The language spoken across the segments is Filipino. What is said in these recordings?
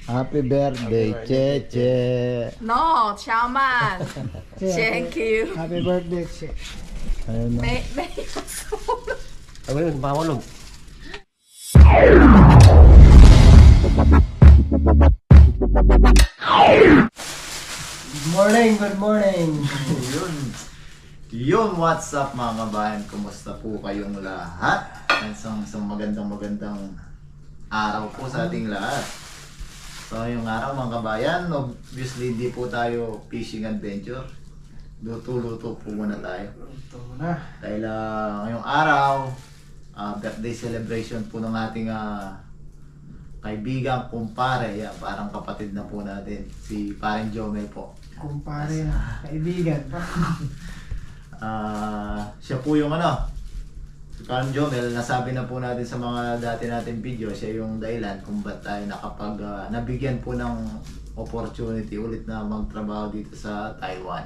Happy birthday, Cheche. No, Chairman. Thank you. Happy birthday, Che. Ayun na. May Ano yun, bawalog. Good morning, good morning. Yun, what's up mga kabayan? Kumusta po kayong lahat? Isang magandang araw po sa ating lahat. So yung araw mga kabayan, obviously hindi po tayo fishing adventure. Luto-luto po muna tayo. Ito na. Dahil ngayong araw, birthday celebration po ng ating kaibigang kumpare, parang kapatid na po natin, si Paring Jomel po. Kumpare na, kaibigan. Siya po yung si Paring Jomel, nasabi na po natin sa mga dati nating video, siya yung dahilan kung ba't tayo nabigyan po ng opportunity ulit na magtrabaho dito sa Taiwan.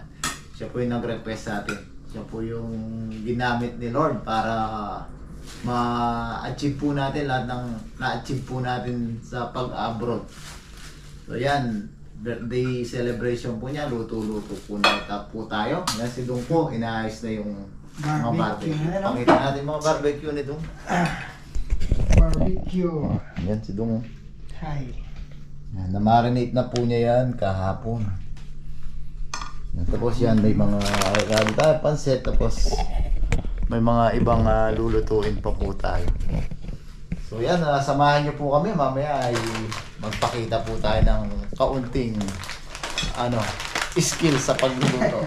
Siya po yung nag-request sa atin. Siya po yung ginamit ni Lord para ma-achieve po natin lahat ng na-achieve po natin sa pag-abroad. So yan, birthday celebration po niya, luto-luto po na po tayo. Yan si Dung po, inaayos na yung mga barbecue. Pakita natin mga barbecue nito. Barbecue. Yan si Dung. Hi. Yan, na-marinate na po niya yan kahapon. Yan, tapos yan, may mga pansit, tapos may mga ibang lulutuin pa po tayo. So yan, samahan niyo po kami. Mamaya ay magpakita po tayo ng kaunting skill sa pagluluto.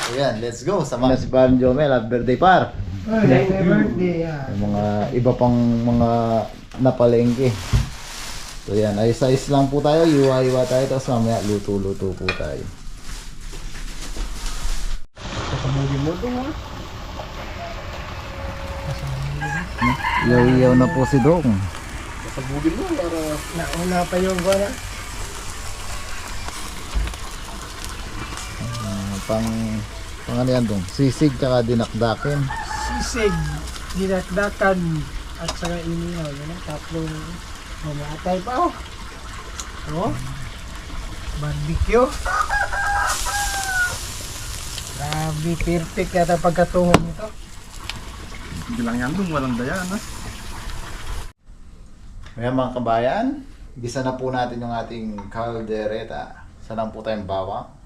So yan, let's go. Samahan si Paring Jomel at birthday par. Happy birthday. Yung mga iba pang mga napalengke. So yan, ayos-ayos lang po tayo. Iwa-iwa tayo. Tapos mamaya luto-luto po tayo. Kasabugin mo ito ha. Iyaw-iyaw na po si Dong. Kasabugin mo para... Nauna pa yung gana. Pang ano yan Dong? Sisig tsaka dinakdakin. Sisig, dinakdakan, at saka inihaw. Yan ang tatlong mamatay pa oh. Oh. Barbecue. Grabe, perfect yata pagkatuhog nito. Hindi lang yan dun, walang daya na. Kaya mga kabayan, gisa na po natin yung ating caldereta. Sanang po tayong bawang.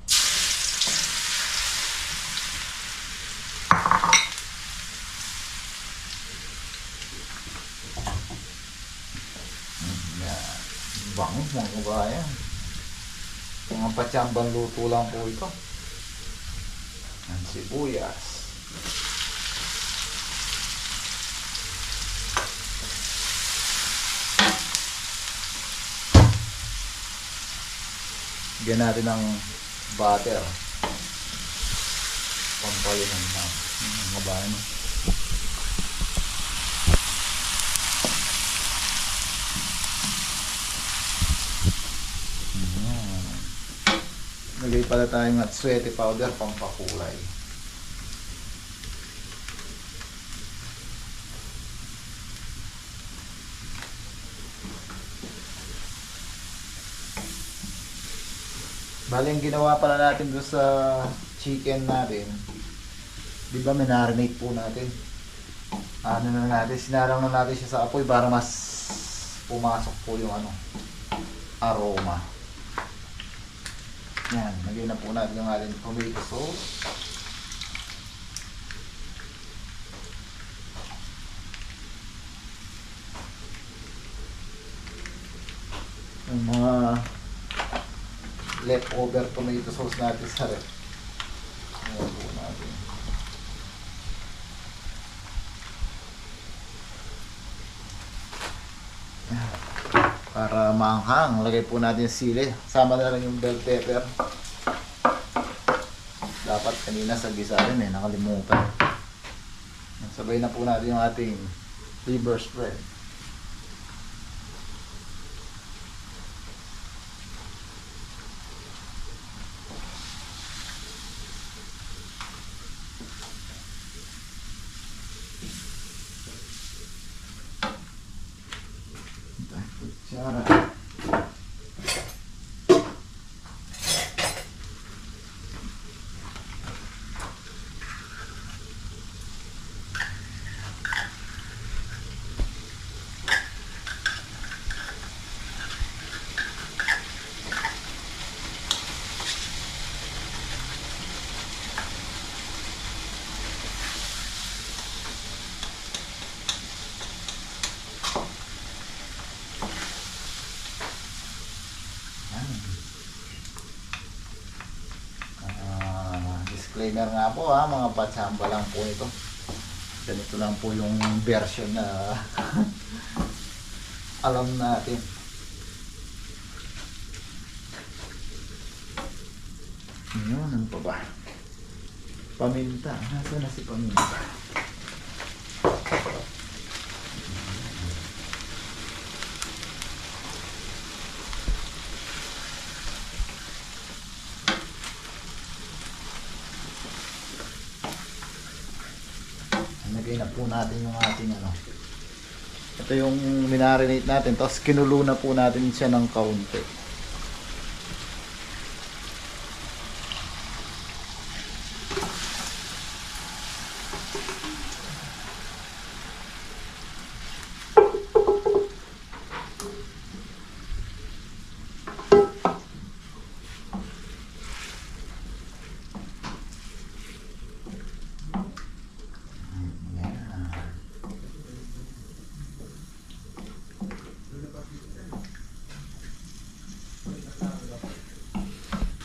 Yan. Bango mga kabayan. Mga patsambang luto lang po ito. Ang sibuyas. Bigyan natin ng butter. Pampayin ng mga bayan. Lagay pala tayong atsuete powder, pampakulay. Bali, yung ginawa pala natin doon sa chicken natin, di ba minarinate po natin? Sinarang na natin siya sa apoy para mas pumasok po yung aroma. Yan, lagyan na po natin yung ating tomato sauce. Yung mga leftover tomato sauce natin sa ref. Ayan po natin. Para maanghang, lagay po natin sili. Sama na rin yung bell pepper. Dapat kanina sa gisa rin nakalimutan. Sabay na po natin yung ating liver spread. Kutsara. disclaimer nga po ha, mga patsamba lang po ito. Ganito lang po yung version na alam natin. Yun, ano pa ba? Paminta. Nasaan na si paminta? Nagay na po natin yung ating ano. Ito yung minarinate natin. Tapos kinulo na po natin siya ng kaunti.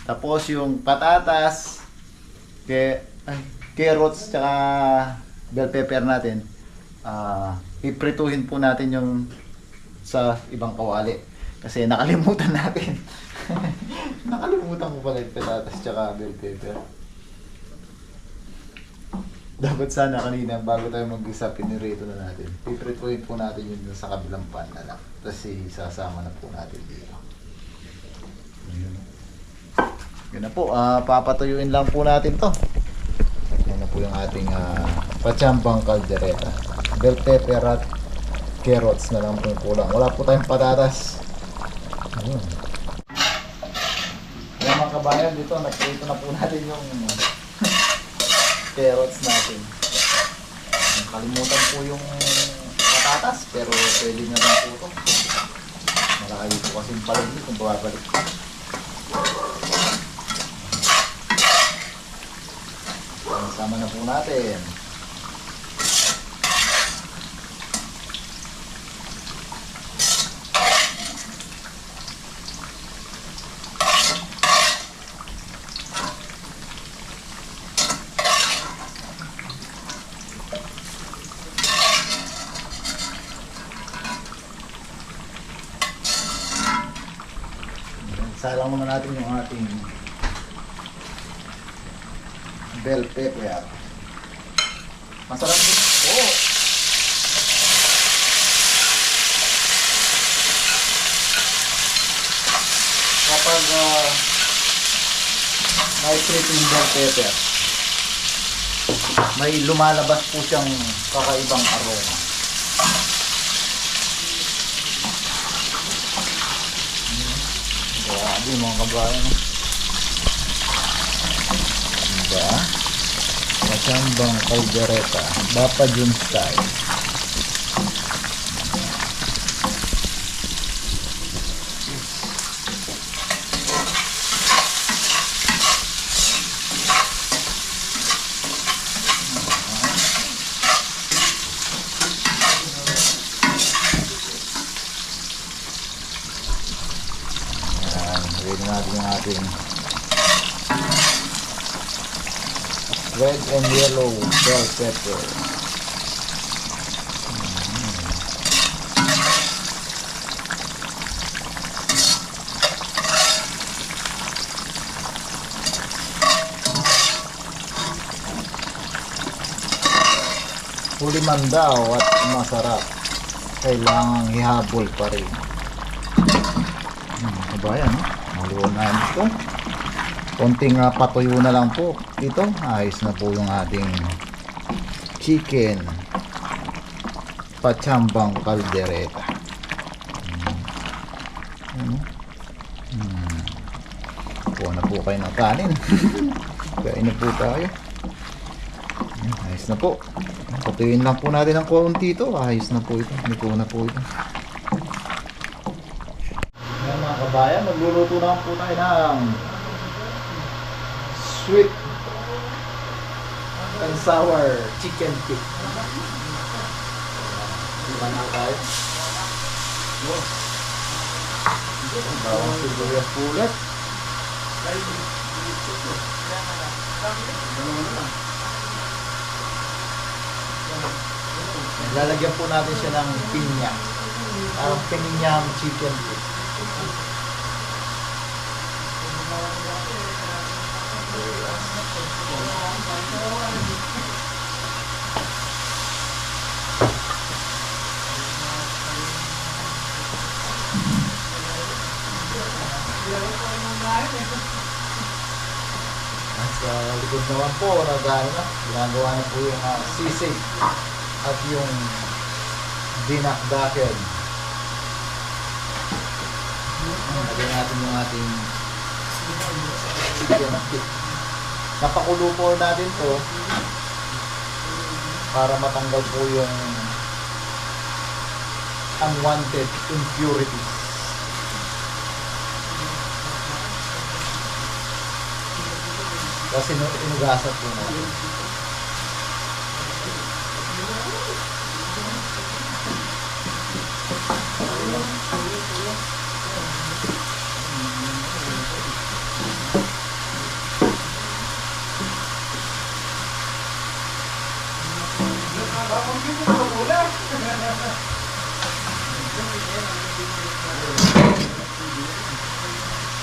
Tapos yung patatas, carrots, tsaka bell pepper natin, iprituhin po natin yung sa ibang kawali. Kasi nakalimutan natin. Nakalimutan ko pala yung patatas tsaka bell pepper. Dapat sana kanina, bago tayo mag-isa, pinirito na natin. Iprituhin po natin yun sa kabilang pan na lang. Tapos isasama na po natin dito. Yun na po, papatuyuin lang po natin to. Yan na po yung ating patsambang kaldereta. Bell pepper at carrots na lang po yung kulang. Wala po tayong patatas. Ayun. Yan mga kabayan, dito nagprito na po natin yung carrots natin. Kalimutan po yung patatas, pero pwede na lang po ito. Malaki po kasi yung palagi kung babalik pa. Sama na po natin. Salang naman natin yung ating bell pepper. Masarap din po. Kapag na-prito yung bell pepper, may lumalabas po siyang kakaibang aroma. Grabe mga kabayan. Diba? Patsambang kaldereta, Papa John style. Ayan, natin yung ating red and yellow bell pepper. Huli man daw at masarap, kailangang hihabol pa rin. Kabayan, no? Maluwa na ito. Konting patuyo na lang po. Ito, ayos na po yung ating chicken patsambang kaldereta. Kuha na po kayo ng kanin. Kain na po tayo. Ayos na po. Patuyuin lang po natin ang konti ito. Ayos na po ito. Niko na po ito. Ayan mga kabayan, magluluto na po tayo ng sweet and sour chicken feet. Diba na tayo? Bawang sibuyas pulet. Lalagyan po natin siya ng pinya. Pinyang chicken po. Sa likod naman po, ginagawa na po yung sisig at yung dinakdaken. Lagyan natin yung ating chicken. Napakulo po natin to para matanggal po yung unwanted impurities. Kasi inugasan po natin.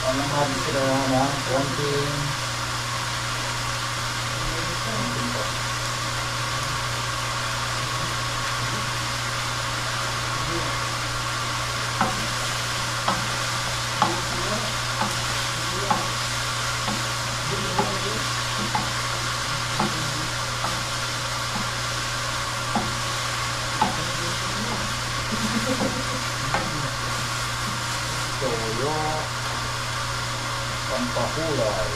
Parang natin sila ng konting toyo, pampakulay.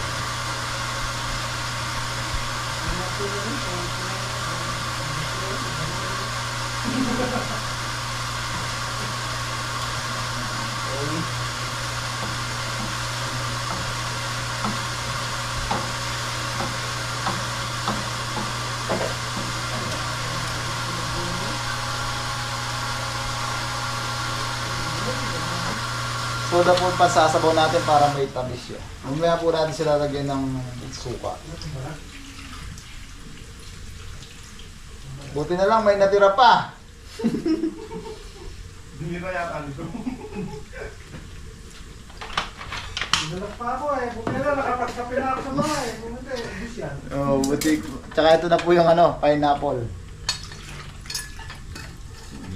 Soda po pasasabaw natin para may tamis yun. Mamaya po natin sila lagyan ng suka. Buti na lang may natira pa. Hindi na yata nito. Nalak pa ako eh. Buti na nakapagkape na ako sa bahay. Buti, ubus yan. Oh, buti. Tsaka ito na po yung pineapple.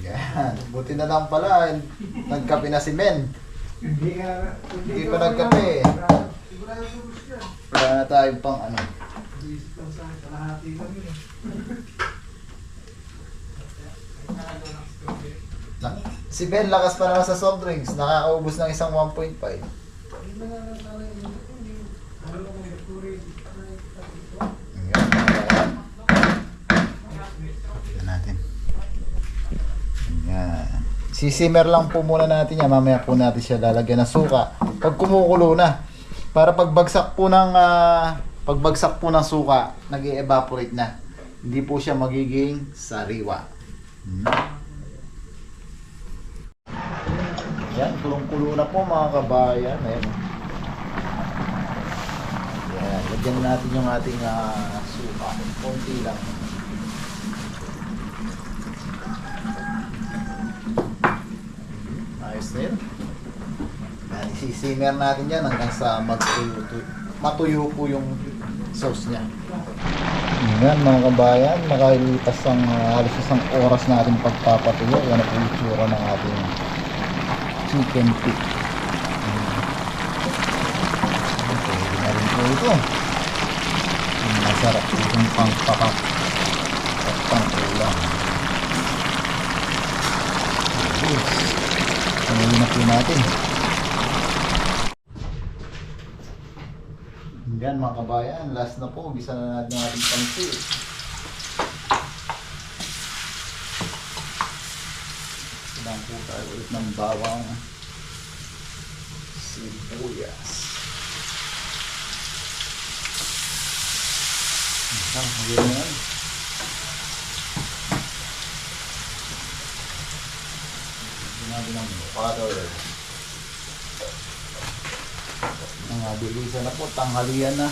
Yan. Buti na lang pala. Nagkape na si Men. Hindi pa nagkape. Wala na tayong pang Isip lang sa akin. Kalahati lang yun eh. Si Ben lakas pa naman sa soft drinks. Nakakaubos ng isang 1.5. Natin. Yan. Sisimmer lang po muna natin yan. Mamaya po natin siya lalagyan ng suka. Pag kumukulo na. Para pagbagsak po ng suka, nag-evaporate na. Hindi po siya magiging sariwa. Yan, kulong-kulo na po mga kabayan. Ayan. Yan, lagyan natin yung ating suka. Konti lang. Ayos na yun. Yan, isisimmer natin yan hanggang sa matuyo po yung sauce niya. Yan mga kabayan, makalipas ang halos isang oras natin pagpapatuyo. Yan na po yung tsura ng ating chicken feet. Pwede na rin po ito. Masarap po itong pangpakak at pangkulang. Pangulin na po natin. Yan mga kabayan, last na po. Gisa na natin ang ating pansit. Silang po tayo ulit ng bawang sibuyas. Magiging yan. Sinabi ng butter. Bilisan na po, tanghalian na.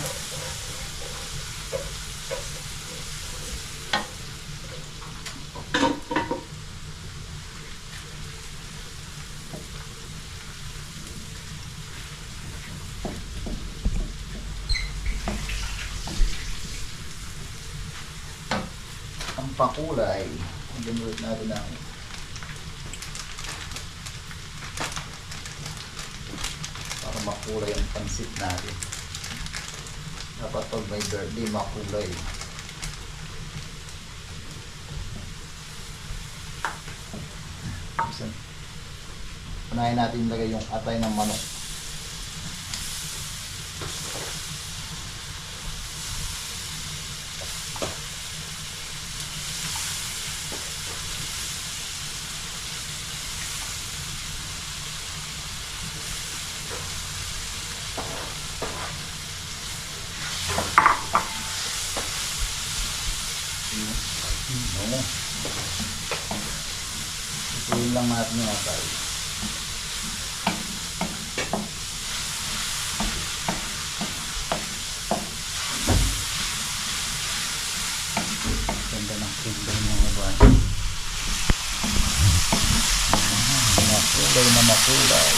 pakulay. Ginulit natin ang para makulay ang pansit natin. Dapat pag may birthday, makulay. Unahin natin ilagay yung atay ng manok. Ituloy lang natin yung atay. Ganda ng kulay mga bata. Makulay na makulay.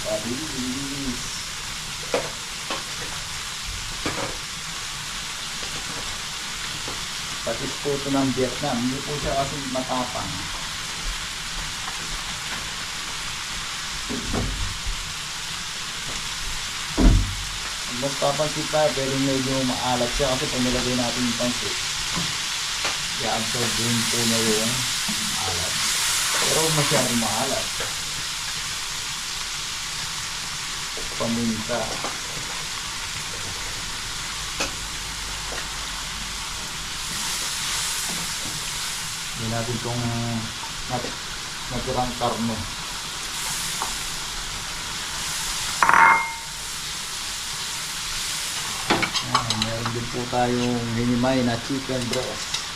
Pabilis. Patis po ito ng Vietnam. Hindi po siya kasi matapang. Mas papansit tayo, pero medyo maalat siya kasi pag nilagay natin yung pansit, i-absorb din po na yung alat. Pero masyadong maalat. Paminta. Hindi natin itong naturang karne. Meron din po tayong hinimay na chicken breast.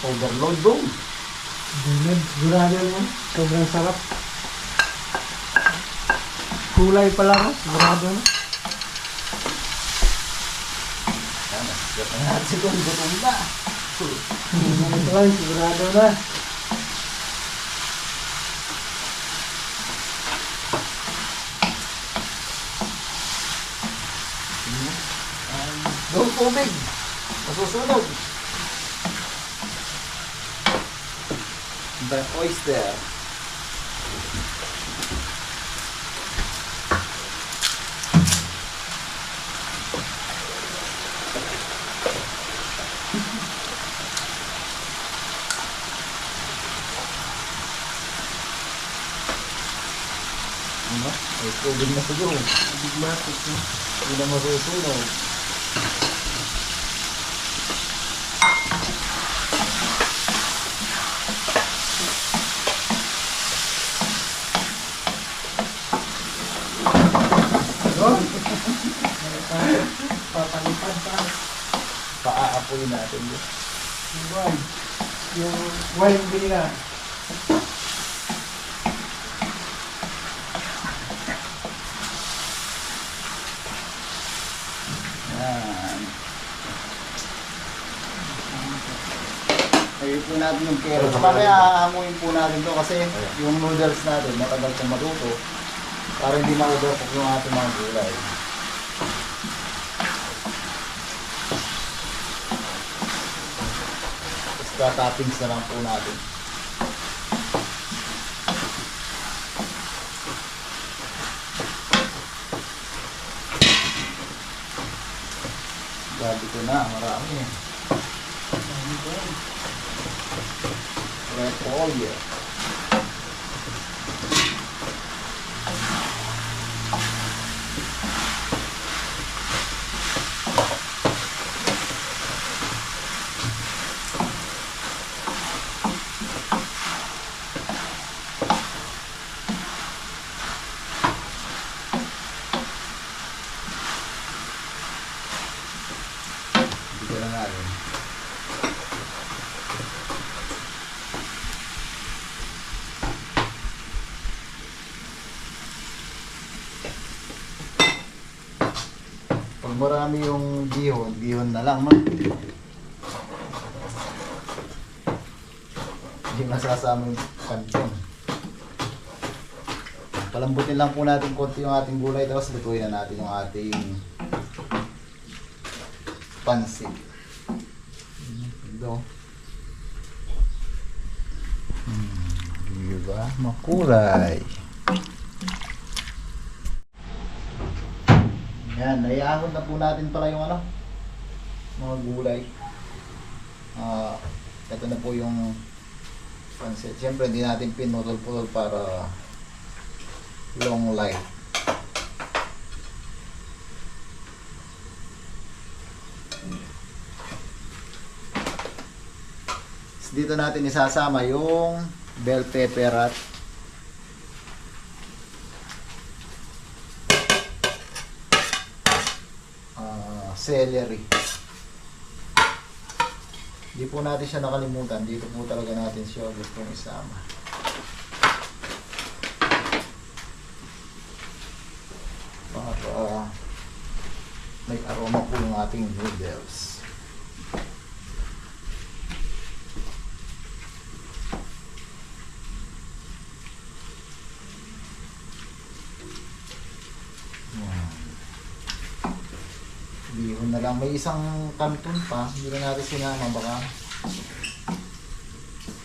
Overload boom. Gurado naman. Sobrang sarap. Kulay pa lang. Gurado na. Yan, nasigat na natin kung gutom na. Ito lang, sigurado na. Doon tubig. Masusunog. The oyster. Ano? Ay, tubig na siguro. Tubig matik. Hindi na masusunog. Papalipad pa. Paaapoy natin yun. Yung wine vinegar. Yan. Ayun po natin yung carrots. Mamaya hahamuin po natin to kasi yung noodles natin matagal pong matuto para hindi ma-overcook yung ating mga gulay. Tapos toppings na lang po natin. Grabe ko na, marami eh. Repolyo. Bigyan na natin. Pag marami yung bihon, bihon na lang, no? Hindi masasama yung kanton. Palambutin lang po natin konti yung ating gulay, tapos lutuin na natin yung ating pansit. Ito. Diba? Makulay. Yan, naiahon na po natin pala yung ano, mga gulay. Ito na po yung pansit. Siyempre hindi natin pinutol-putol para long life. Dito natin isasama yung bell pepper at celery. Hindi po natin siya nakalimutan. Dito po talaga natin siya gustong isama. Para may aroma po yung ating noodles. Bihon na lang. May isang kanton pa. Hindi na natin sinama. Baka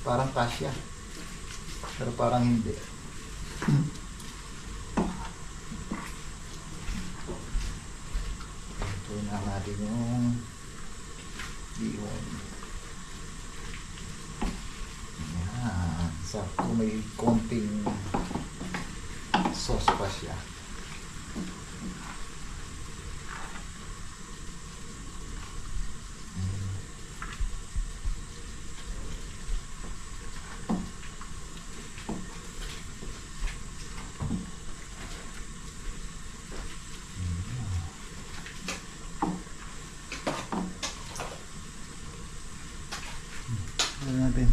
parang kasya. Pero parang hindi. Ito na natin yung bihon. Yan. Sakto may konting sauce pa siya. Natin.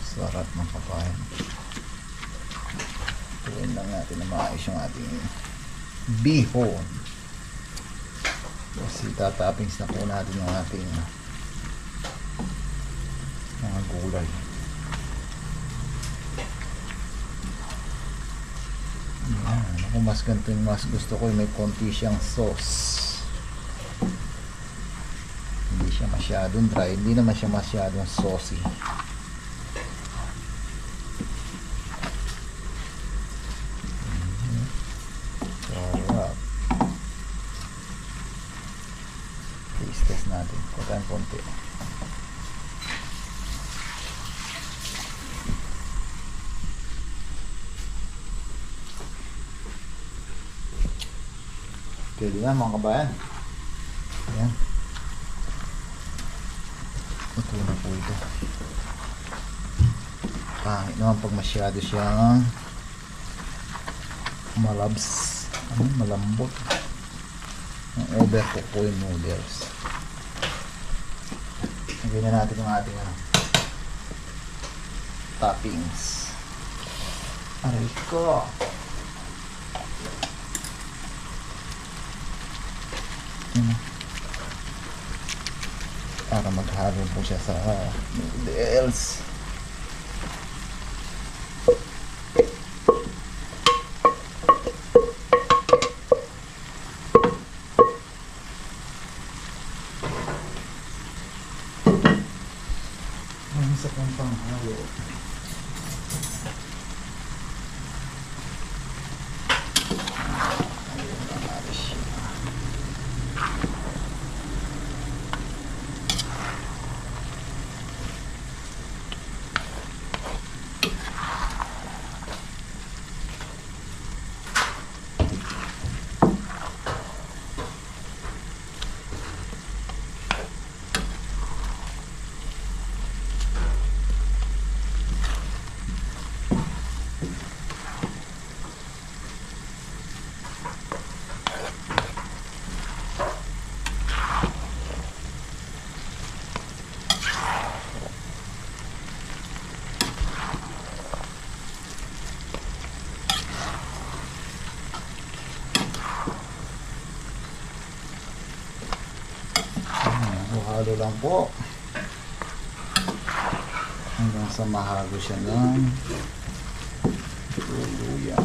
Sarap ng papaya. Tuwin lang natin na maayos yung ating bihon. Kasi tatappings na po natin yung ating mga gulay. Ako mas ganito yung mas gusto ko, may konti siyang sauce. Hindi siya masyadong dry, hindi naman siya masyadong saucy. Sarap. Taste test natin. Kaya konti. Pwede na mga kabayan. Ayan. Ito na po ito. Pangit naman pag masyado siyang malabs. Malambot. Ang overcook po yung noodles. Lagyan na natin yung ating toppings. Aray ko. Para maghalo po siya sa noodles. Ang isa pang panghalo. Halo lang po. Hanggang sa mahalo siya ng tuluyan.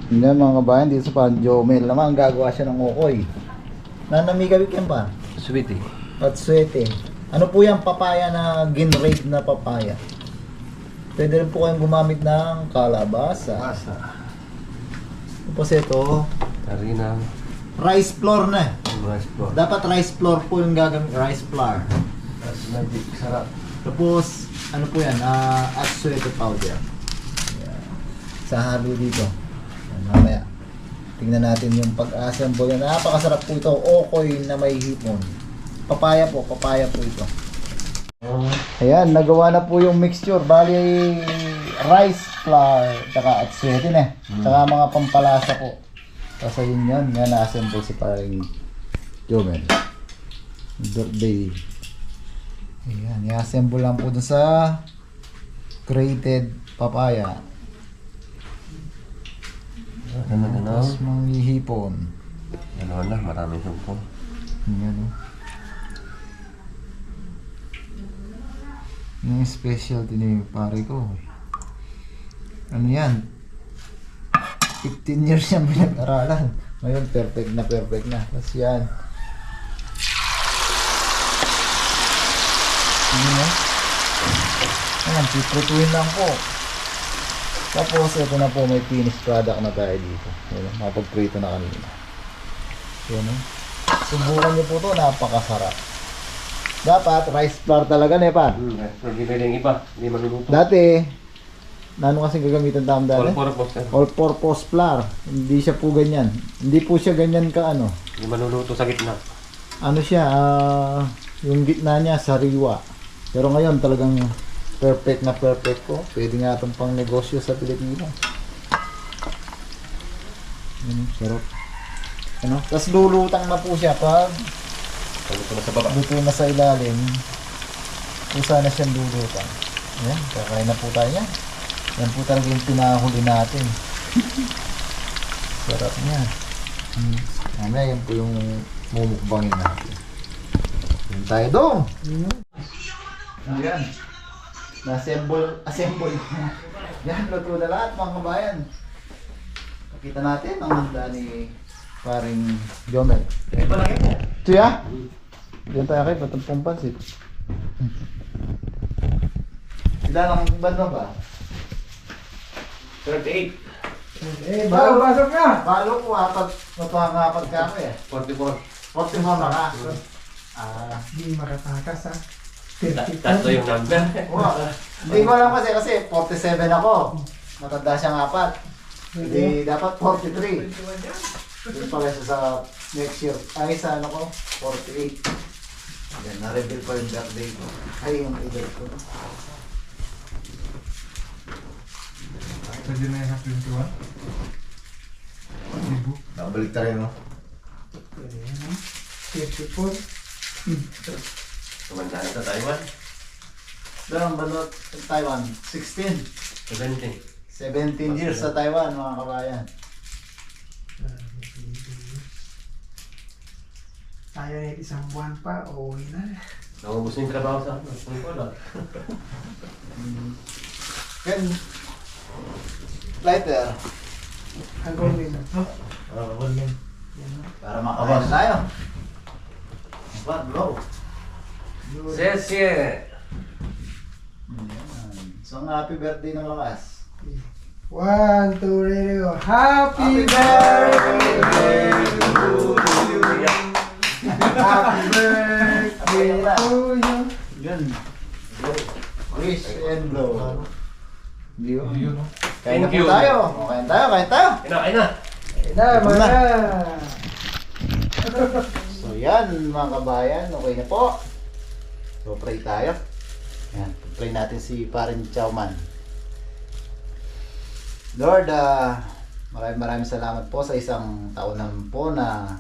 Hindi mga kabayan, dito sa parang Jomel naman, gagawa siya ng okoy. Nanamigabit yan pa. Sweetie. At swete. Ano po yan, papaya na ginrade na papaya. Pwede rin po kayong gumamit ng kalabasa. Basa. Tapos ito, Karina. rice flour na. Rice flour. Dapat rice flour po yung gagamit, rice flour. That's magic. Sarap. Tapos, ano po yan, at swete powder. Yan. Sa halo dito. Yan, mamaya. Tingnan natin yung pag-assemble. Napakasarap po ito. Okoy na may hipon. Papaya po ito. Ayan, nagawa na po yung mixture. Bali, rice flour, tsaka atswete na. Tsaka mga pampalasa po. Kasi yun yan, na-assemble si paring Jomel. Birthday. Ayan, i-assemble lang po dun sa grated papaya. Tapos manghihipon. Ano na, maraming sumpo. Ayan o. Yung specialty ni pare ko. Ano yan? 15 years siyang pinag-aralan. Ngayon perfect na. Tapos yan. Ano na? Ayan, piprituin lang po. Tapos ito na po, may finished product na tayo dito. Ayan, mapag-prito na kanina. Ayan o. Subukan niyo po ito, napakasarap. Dapat rice flour talaga, Nepan. Hindi pwede yung iba. Hindi maluluto. Dati, nano kasi gagamitan tama dati? All-purpose. All-purpose flour. Hindi siya po ganyan. Hindi po siya ganyan ka ano. Hindi maluluto sa gitna. Ano siya, yung gitna niya sariwa. Pero ngayon talagang perfect na perfect po. Pwede nga itong pang negosyo sa Pilipinas. Sarap. Ano? Tapos lulutang na po siya pag Luto na sa baba. luto na sa ilalim. Kusa na siyang lulutang. Ayan, kakain na po tayo yan. Yan po talaga yung pinahuli natin. Sarap niya. Mamaya yan po yung mumukbangin natin. Yan tayo dong! Ayan. Assemble. Yan, luto na lahat mga kabayan. Pakita natin ang handa ni paring Jomel. Ito ya? Diyan tayo kay Patampong Pansit. Ilan ang banda ba? 38. Pasok na! Balo ko mapangapat ka ako eh. 44. 44 na ka. Hindi makatakas ha. Tatlo yung number. Hindi ko alam kasi 47 ako. Matanda siyang apat. Hindi dapat 43. Doon pala siya sa next year. Ay sa ano ko, 48. Yan, na-reveal pa yung birthday ko. Ay, yung edad ko. Pwede na yung happy 21. Libo. Nakabalik tayo no? Pwede yan ha. 54. Tumanda na sa Taiwan. Doon balot sa Taiwan, 16. 70. 17 years sa Taiwan mga kabayan. Tayo na isang buwan pa, uuwi na. Nakubos na yung trabaho sa ano. Wala. Then, lighter. Hanggang din. Yan ha. Para makabayan na tayo. What, bro? Sesye! So, happy birthday ng lakas. 1, 2, 3, go. Happy birthday to you. Happy birthday to you. Yun. Wish and blow. Hindi yun. Kain na Thank po you. tayo. Kain tayo. Kain na! Ayun na, mga. So yan mga kabayan. Okay na po. So pray tayo. Yan. Pray natin si Parin Chowman. Lord, Maraming salamat po sa isang taon naman po na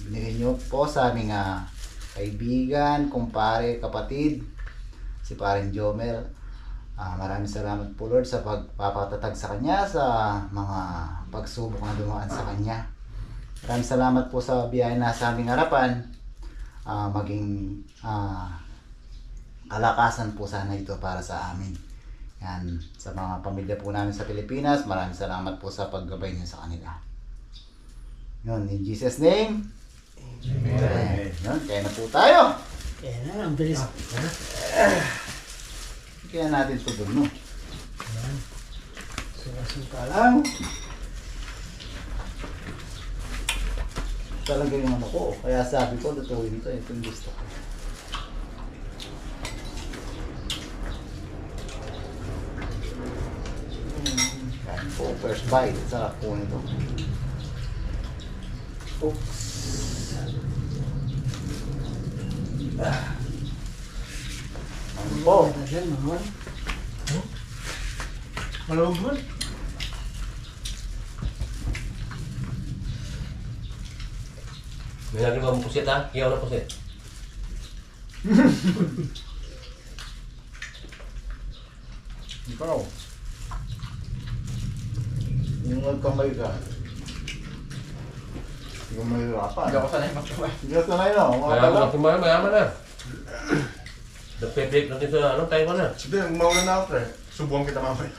binigyan nyo po sa aming kaibigan, kumpare, kapatid, si Paring Jomel. Maraming salamat po Lord sa pagpapatatag sa kanya sa mga pagsubok na dumaan sa kanya. Maraming salamat po sa biyaya na sa aming harapan. Maging kalakasan po sana ito para sa amin. Yan, sa mga pamilya po namin sa Pilipinas, maraming salamat po sa paggabay niyo sa kanila. Yun, in Jesus' name. Amen. Yun, kaya na po tayo. Kaya na, ang bilis. Kaya natin ito doon, no? Ayan. Suka-suka lang. Talaga yung ano ko. Kaya sabi ko, lutuin ito. Ito yung gusto ko. Kain po. First bite. Sarap po nito. Oops. Ano po? Matagal, mahal. Malawag mo. May nagawa mo pusit ha? Iyaw na pusit. Ikaw. Yung nagkamay ka. Hindi ka mahirapan. Hindi ako sanay magkamay. Hindi ka sanay na. Mayaman na, mayaman na. Nagpe-break natin sa ano, tayo na. Hindi, mauna na ako pre. Subuhan kita mamaya.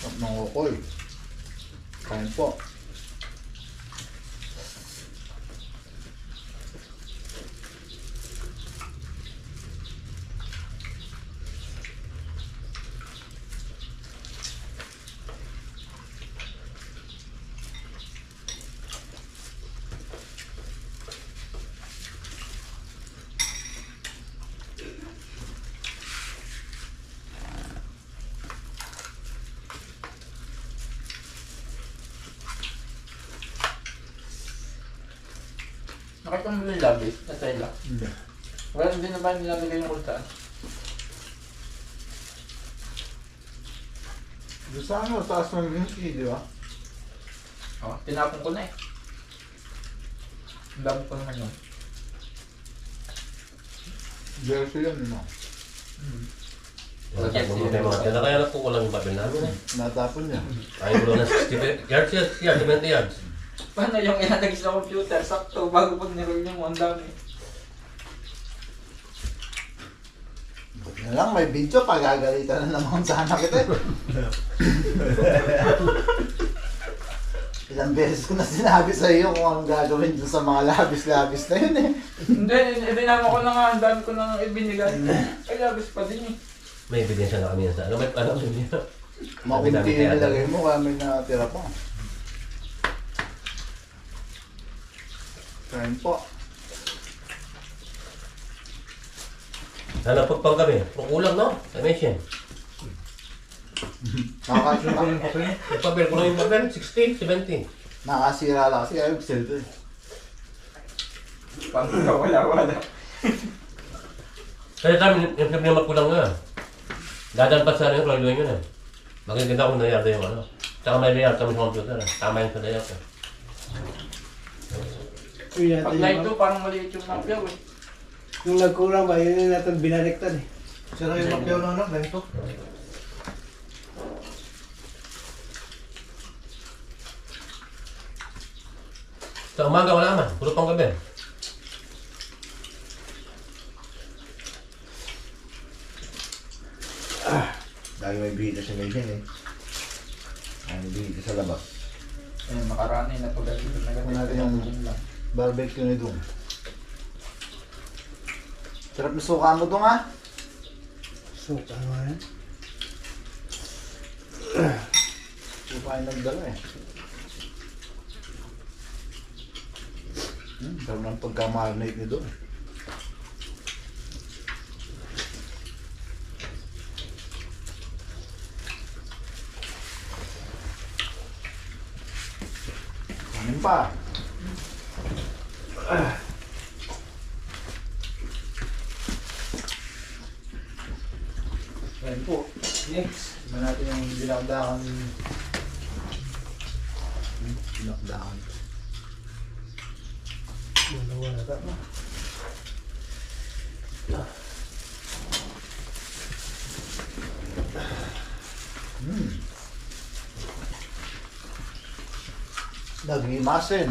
Sarap ng okoy. Kain po. Nakita mo yung labis na tela? Hindi. Wala hindi naman nilalagay yung kultaan. Doon sa ano, taas ng linki, di ba? Oh, tinapon ko na eh. Ang dami ko naman yun. Jersey yun, no? Wala tayo mga mga tela. Kaya nagkukulang yung papel namin eh. Natapon niya. Ayaw ko lang na 60 yards, 70 yards. Paano yung ilalagay sa computer? Sakto, bago pag niroll niyo mo, ang dami. Yan lang, may video, pagagalitan na naman sana kita. Ilang beses ko na sinabi sa iyo kung anong gagawin dun sa mga labis-labis na yun eh. Hindi, ibinama ko na nga, ang dami ko na ibinigay. Ay, labis pa din eh. May ebidensya na kami sa ano. May ano niya. Makunti yung nilagay mo, kaya may natira pa. Kain po. Sana pagpang kami. Kukulang no? Dimension. Nakakasira. Yung papel ko lang yung papel. 60, 70. Nakasira lang kasi ayaw Excel to eh. Paano wala. Kaya kami, yung sabi niya magkulang nga. Dadaan pa sa ano yung rayuan yun eh. Magaganda kung nayarda yung ano. Tsaka may layout kami sa computer eh. Tama yun sa layout eh. Pag night 2, parang maliit yung napyaw eh. Yung nagkulang ba, yun yung natin binaliktad eh. Sira yung makyaw na anak, ganito. Sa umaga wala man. Puro pang gabi. Dahil may bida sa ganyan eh. May bida sa labas. Eh, makarani na pag Kung natin yung barbecue ni Dung. Sarap na suka mo Dung ha? Suka naman. Suka yung nagdala eh. Sarap ng pagka-marinate ni Dung. Kanin pa. Ayun po. Next, iba natin yung dinakdakan. Dinakdakan. Wala. Nagimasin.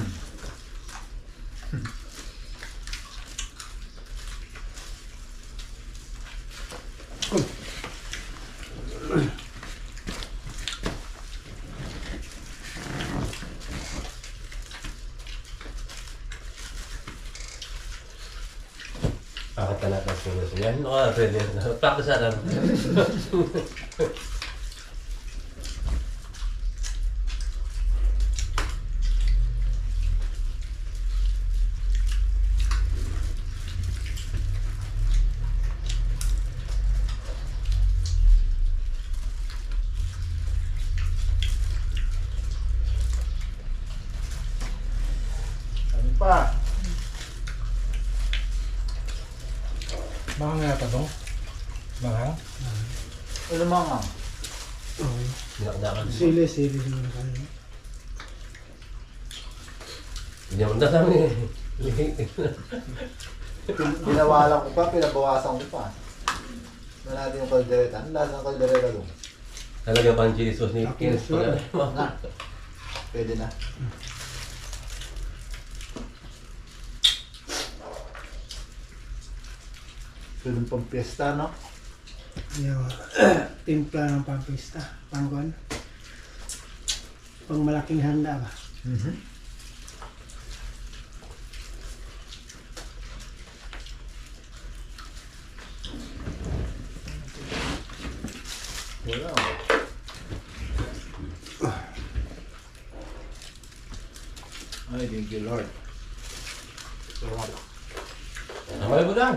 Bakit ka natin sinusunod? Yan, pwede. Practice na lang. Ano pa? Baka nga ito dong. Baka? Ano mga? Oo. Dinakdakan. Sili naman kayo. Hindi naman dasami eh. Pinawalan ko pa, pinabawasan ko pa. Na natin yung kaldereta. Ano lasa ng kaldereta doon? Talaga pang chili sauce ni Ako, Kenneth. sure. Na. Pwede na. Pwede pang piyesta, no? Yung timpla ng pampista. Pangkuan. Pang malaking handa ba? Wala. Ay, thank you, Lord. Ang malabot lang.